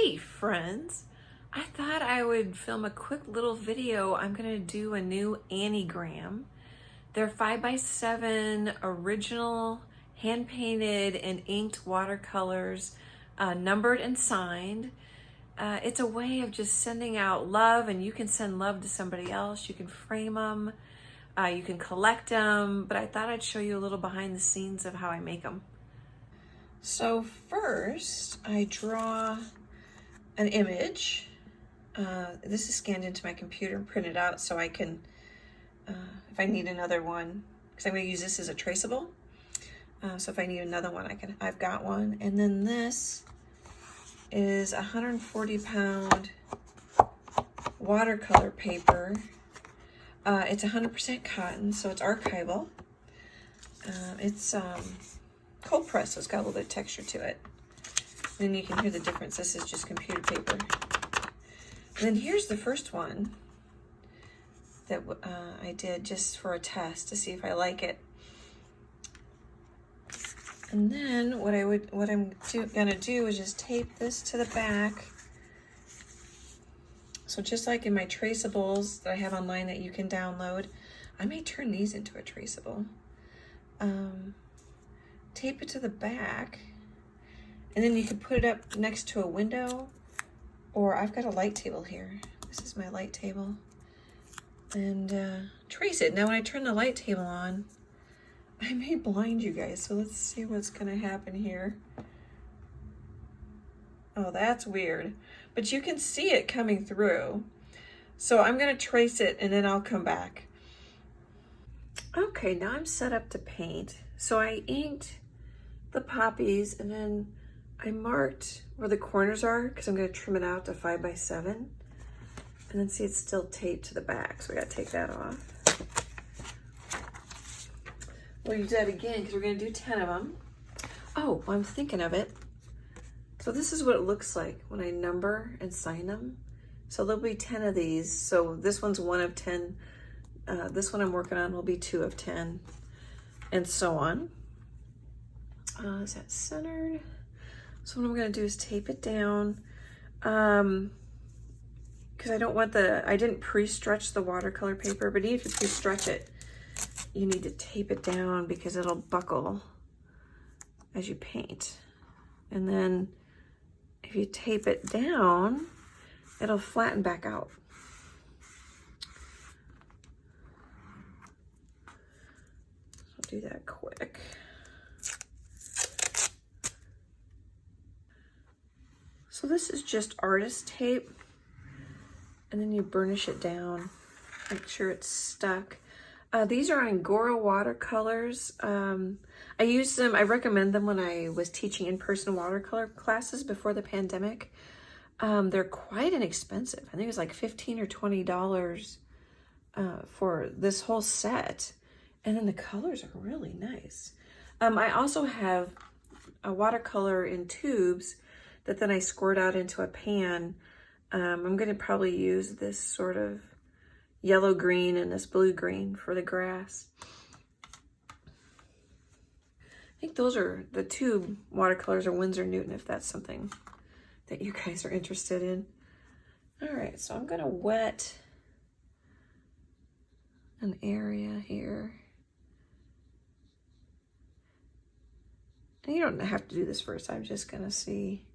Hey friends, I thought I would film a quick little video. I'm gonna do a new AnnieGram. They're 5x7 original hand painted and inked watercolors, numbered and signed. It's a way of just sending out love, and you can send love to somebody else. You can frame them, you can collect them, but I thought I'd show you a little behind the scenes of how I make them. So first I draw an image. This is scanned into my computer and printed out so I can, if I need another one, because I'm going to use this as a traceable. So if I need another one, I've got one. And then this is 140-pound watercolor paper. It's 100% cotton, so it's archival. It's cold pressed, so it's got a little bit of texture to it. And then you can hear the difference. This is just computer paper. And then here's the first one that I did just for a test to see if I like it. And then what I'm gonna do is just tape this to the back. So just like in my traceables that I have online that you can download, I may turn these into a traceable. Tape it to the back, and then you can put it up next to a window, or I've got a light table here. This is my light table. And trace it. Now when I turn the light table on, I may blind you guys, so let's see what's gonna happen here. Oh, that's weird. But you can see it coming through. So I'm gonna trace it and then I'll come back. Okay, now I'm set up to paint. So I inked the poppies and then I marked where the corners are because I'm going to trim it out to 5x7. And then see, it's still taped to the back, so we got to take that off. We'll use that again because we're going to do 10 of them. Oh, I'm thinking of it. So this is what it looks like when I number and sign them. So there'll be 10 of these. So this one's 1 of 10. This one I'm working on will be 2 of 10, and so on. Is that centered? So what I'm gonna do is tape it down, because I don't want I didn't pre-stretch the watercolor paper, but even if you pre-stretch it, you need to tape it down because it'll buckle as you paint. And then if you tape it down, it'll flatten back out. I'll do that quick. So this is just artist tape, and then you burnish it down, make sure it's stuck. These are Angora watercolors. I use them, I recommend them when I was teaching in-person watercolor classes before the pandemic. They're quite inexpensive. I think it was like $15 or $20 for this whole set. And then the colors are really nice. I also have a watercolor in tubes that then I squirt out into a pan. I'm gonna probably use this sort of yellow green and this blue green for the grass. I think those are the tube watercolors, or Winsor Newton, if that's something that you guys are interested in. All right, so I'm gonna wet an area here. And you don't have to do this first. I'm just gonna see.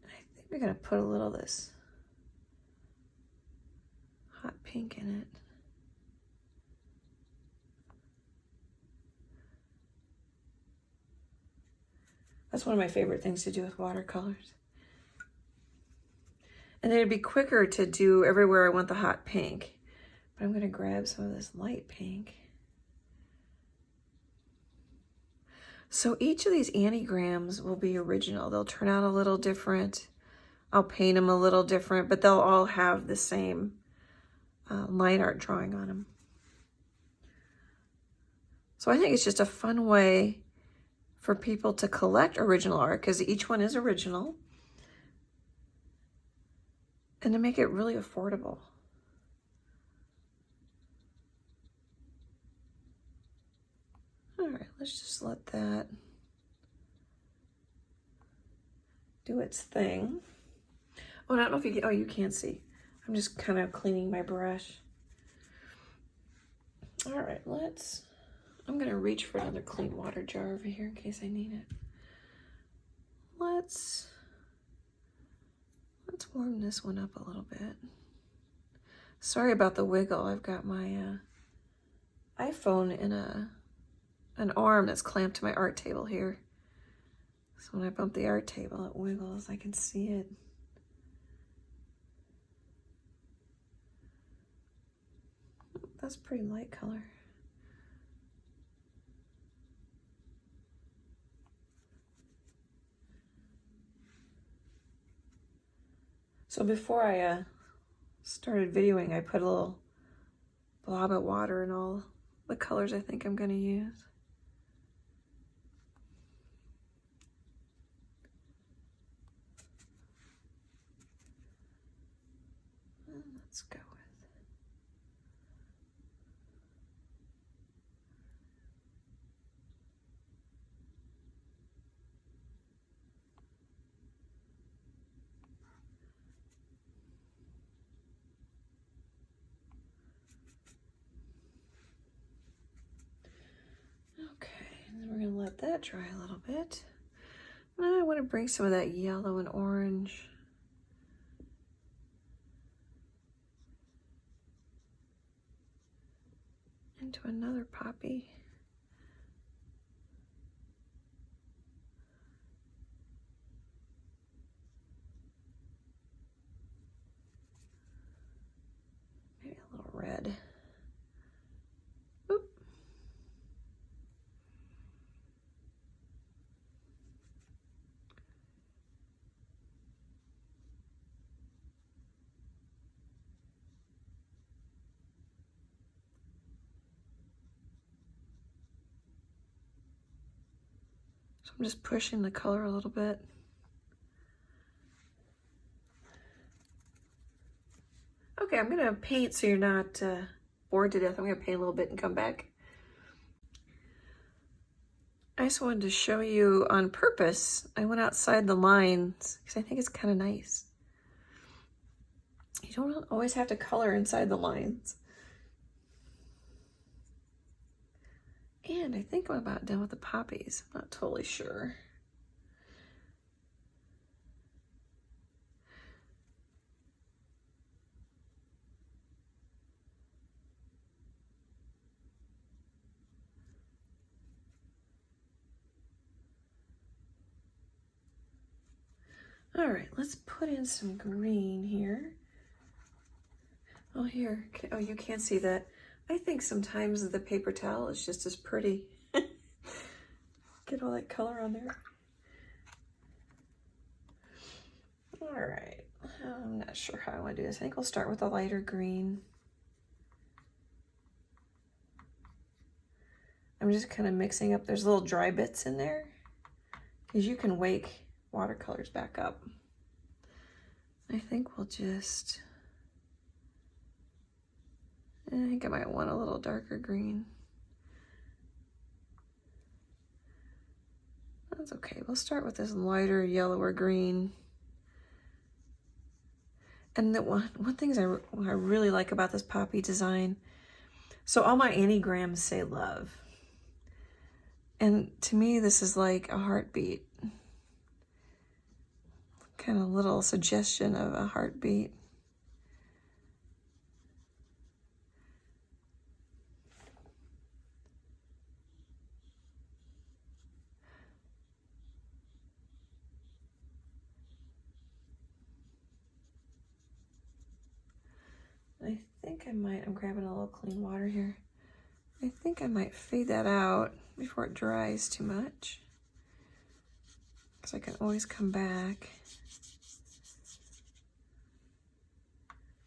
I think we're gonna put a little of this hot pink in it. That's one of my favorite things to do with watercolors. And it'd be quicker to do everywhere I want the hot pink. But I'm gonna grab some of this light pink. So each of these AnnieGrams will be original. They'll turn out a little different. I'll paint them a little different, but they'll all have the same line art drawing on them. So I think it's just a fun way for people to collect original art, because each one is original, and to make it really affordable. All right, let's just let that do its thing. Oh, I don't know if you can, oh, you can't see. I'm just kind of cleaning my brush. All right, I'm gonna reach for another clean water jar over here in case I need it. Let's warm this one up a little bit. Sorry about the wiggle. I've got my iPhone in an arm that's clamped to my art table here. So when I bump the art table, it wiggles. I can see it. That's pretty light color. So before I started videoing, I put a little blob of water in all the colors I think I'm going to use. Let's go with. Okay, and then we're going to let that dry a little bit. And I want to bring some of that yellow and orange into another poppy. Maybe a little red. Oop. So I'm just pushing the color a little bit. Okay, I'm gonna paint so you're not bored to death. I'm gonna paint a little bit and come back. I just wanted to show you on purpose. I went outside the lines because I think it's kind of nice. You don't always have to color inside the lines. And I think I'm about done with the poppies. I'm not totally sure. All right, let's put in some green here. Oh, here. Oh, you can't see that. I think sometimes the paper towel is just as pretty. Get all that color on there. All right. I'm not sure how I want to do this. I think we'll start with a lighter green. I'm just kind of mixing up. There's little dry bits in there because you can wake watercolors back up. I think we'll just, I think I might want a little darker green. That's okay. We'll start with this lighter yellower green. And the one thing I really like about this poppy design, so all my AnnieGrams say love. And to me, this is like a heartbeat. Kind of little suggestion of a heartbeat. I think I might, I'm grabbing a little clean water here. I think I might fade that out before it dries too much, because I can always come back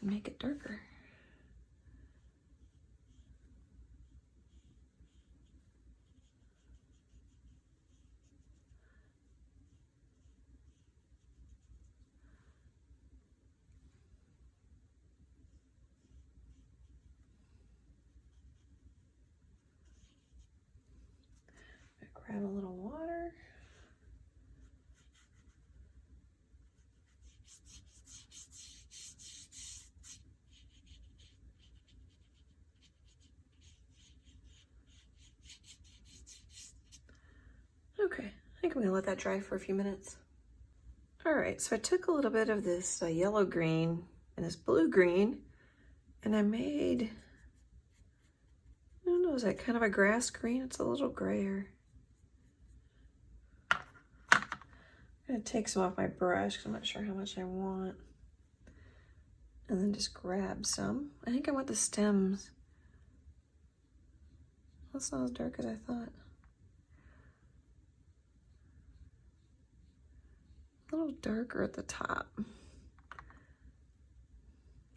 and make it darker. Grab a little water. think I'm gonna let that dry for a few minutes. All right, so I took a little bit of this yellow green and this blue green, and I made, I don't know, is that kind of a grass green? It's a little grayer. I'm gonna take some off my brush because I'm not sure how much I want. And then just grab some. I think I want the stems. That's not as dark as I thought. A little darker at the top.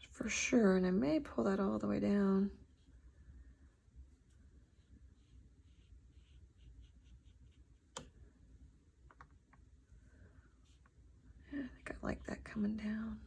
For sure, and I may pull that all the way down. Yeah, I think I like that coming down.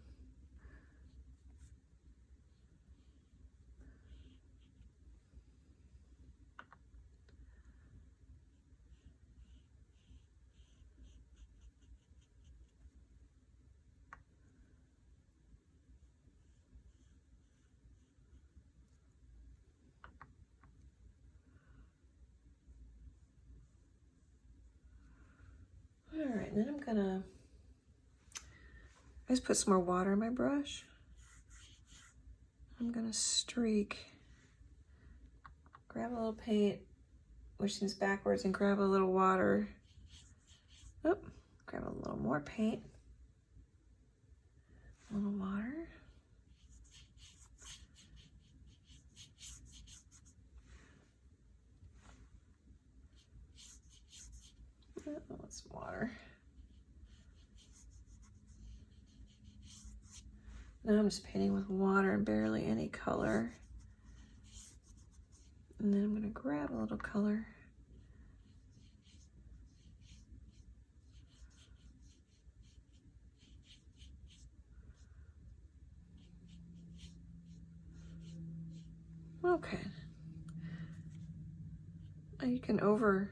All right, then I'm gonna just put some more water in my brush. I'm gonna streak, grab a little paint, which seems backwards, and grab a little water. Oh, grab a little more paint, a little water. Oh, some water. Now I'm just painting with water and barely any color. And then I'm gonna grab a little color. Okay. You can over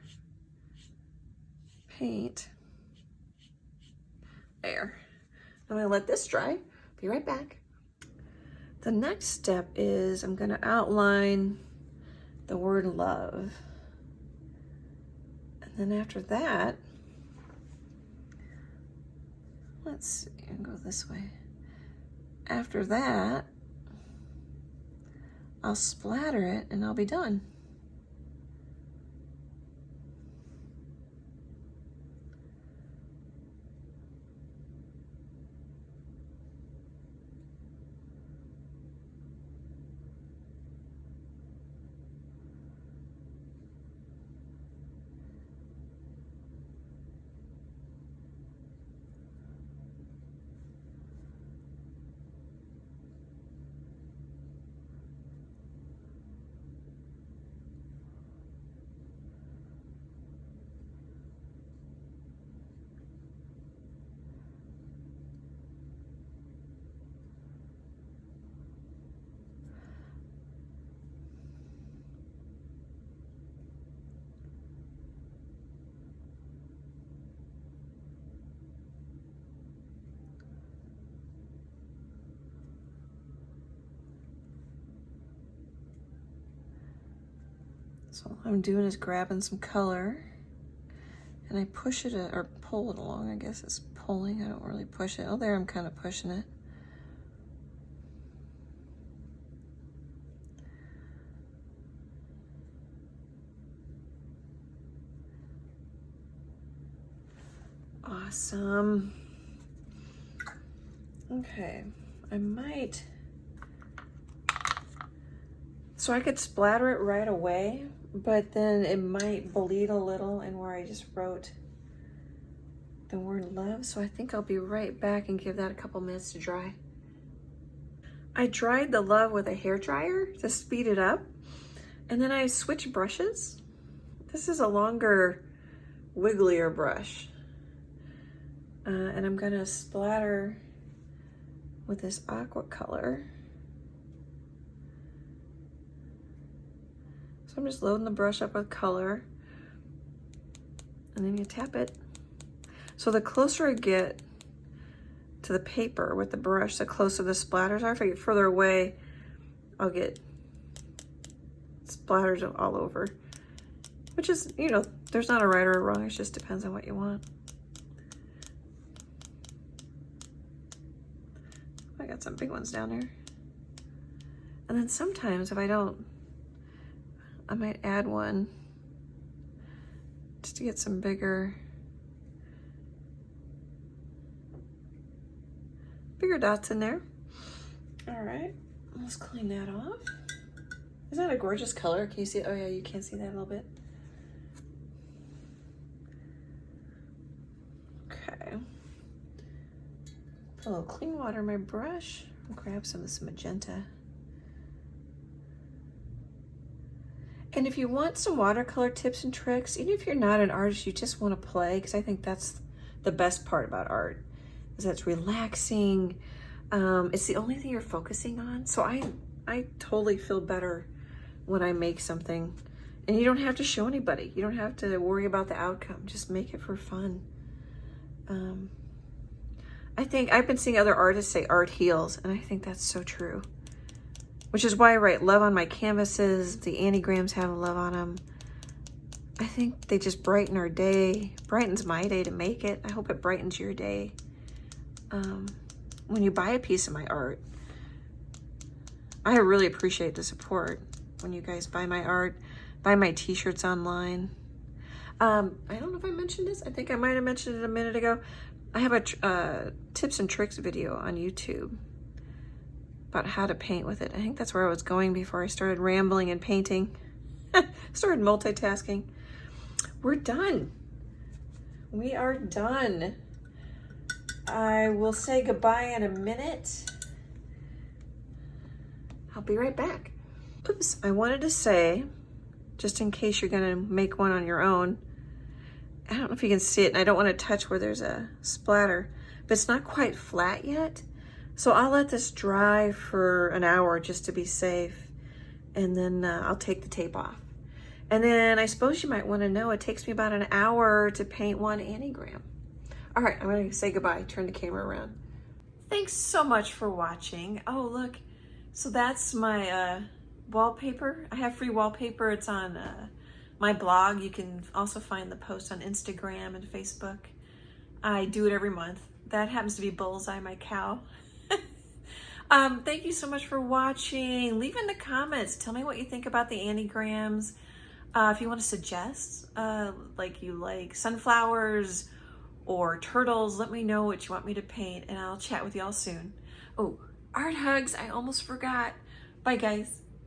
paint. There. I'm gonna let this dry. Be right back. The next step is I'm gonna outline the word love. And then after that, let's see, I'll go this way. After that, I'll splatter it and I'll be done. So all I'm doing is grabbing some color and I push it, or pull it along. I guess it's pulling, I don't really push it. Oh, there I'm kind of pushing it. Awesome. Okay, I might, so I could splatter it right away, but then it might bleed a little and where I just wrote the word love. So I think I'll be right back and give that a couple minutes to dry. I dried the love with a hair dryer to speed it up. And then I switched brushes. This is a longer, wigglier brush. And I'm gonna splatter with this aqua color. So I'm just loading the brush up with color, and then you tap it. So the closer I get to the paper with the brush, the closer the splatters are. If I get further away, I'll get splatters all over. which is, you know, there's not a right or a wrong. It just depends on what you want. I got some big ones down there. And then sometimes if I don't, I might add one just to get some bigger dots in there. All right, let's clean that off. Isn't that a gorgeous color? Can you see it? Oh yeah, you can see that a little bit. Okay. Put a little clean water in my brush. I'll grab some of this magenta. And if you want some watercolor tips and tricks, even if you're not an artist, you just want to play, because I think that's the best part about art, is that it's relaxing. It's the only thing you're focusing on. So I totally feel better when I make something. And you don't have to show anybody. You don't have to worry about the outcome. Just make it for fun. I think I've been seeing other artists say art heals, and I think that's so true. Which is why I write love on my canvases. The AnnieGrams have love on them. I think they just brighten our day. Brightens my day to make it. I hope it brightens your day. When you buy a piece of my art, I really appreciate the support. When you guys buy my art, buy my t-shirts online. I don't know if I mentioned this. I think I might have mentioned it a minute ago. I have a tips and tricks video on YouTube about how to paint with it. I think that's where I was going before I started rambling and painting. Started multitasking. We're done. We are done. I will say goodbye in a minute. I'll be right back. Oops, I wanted to say, just in case you're gonna make one on your own, I don't know if you can see it, and I don't want to touch where there's a splatter, but it's not quite flat yet. So I'll let this dry for an hour just to be safe, and then I'll take the tape off. And then I suppose you might want to know it takes me about an hour to paint one AnnieGram. All right, I'm going to say goodbye. Turn the camera around. Thanks so much for watching. Oh, look. So that's my wallpaper. I have free wallpaper. It's on my blog. You can also find the post on Instagram and Facebook. I do it every month. That happens to be Bullseye, my cow. Thank you so much for watching. Leave in the comments. Tell me what you think about the AnnieGrams. If you want to suggest, like you like sunflowers or turtles, let me know what you want me to paint, and I'll chat with y'all soon. Oh, art hugs, I almost forgot. Bye, guys.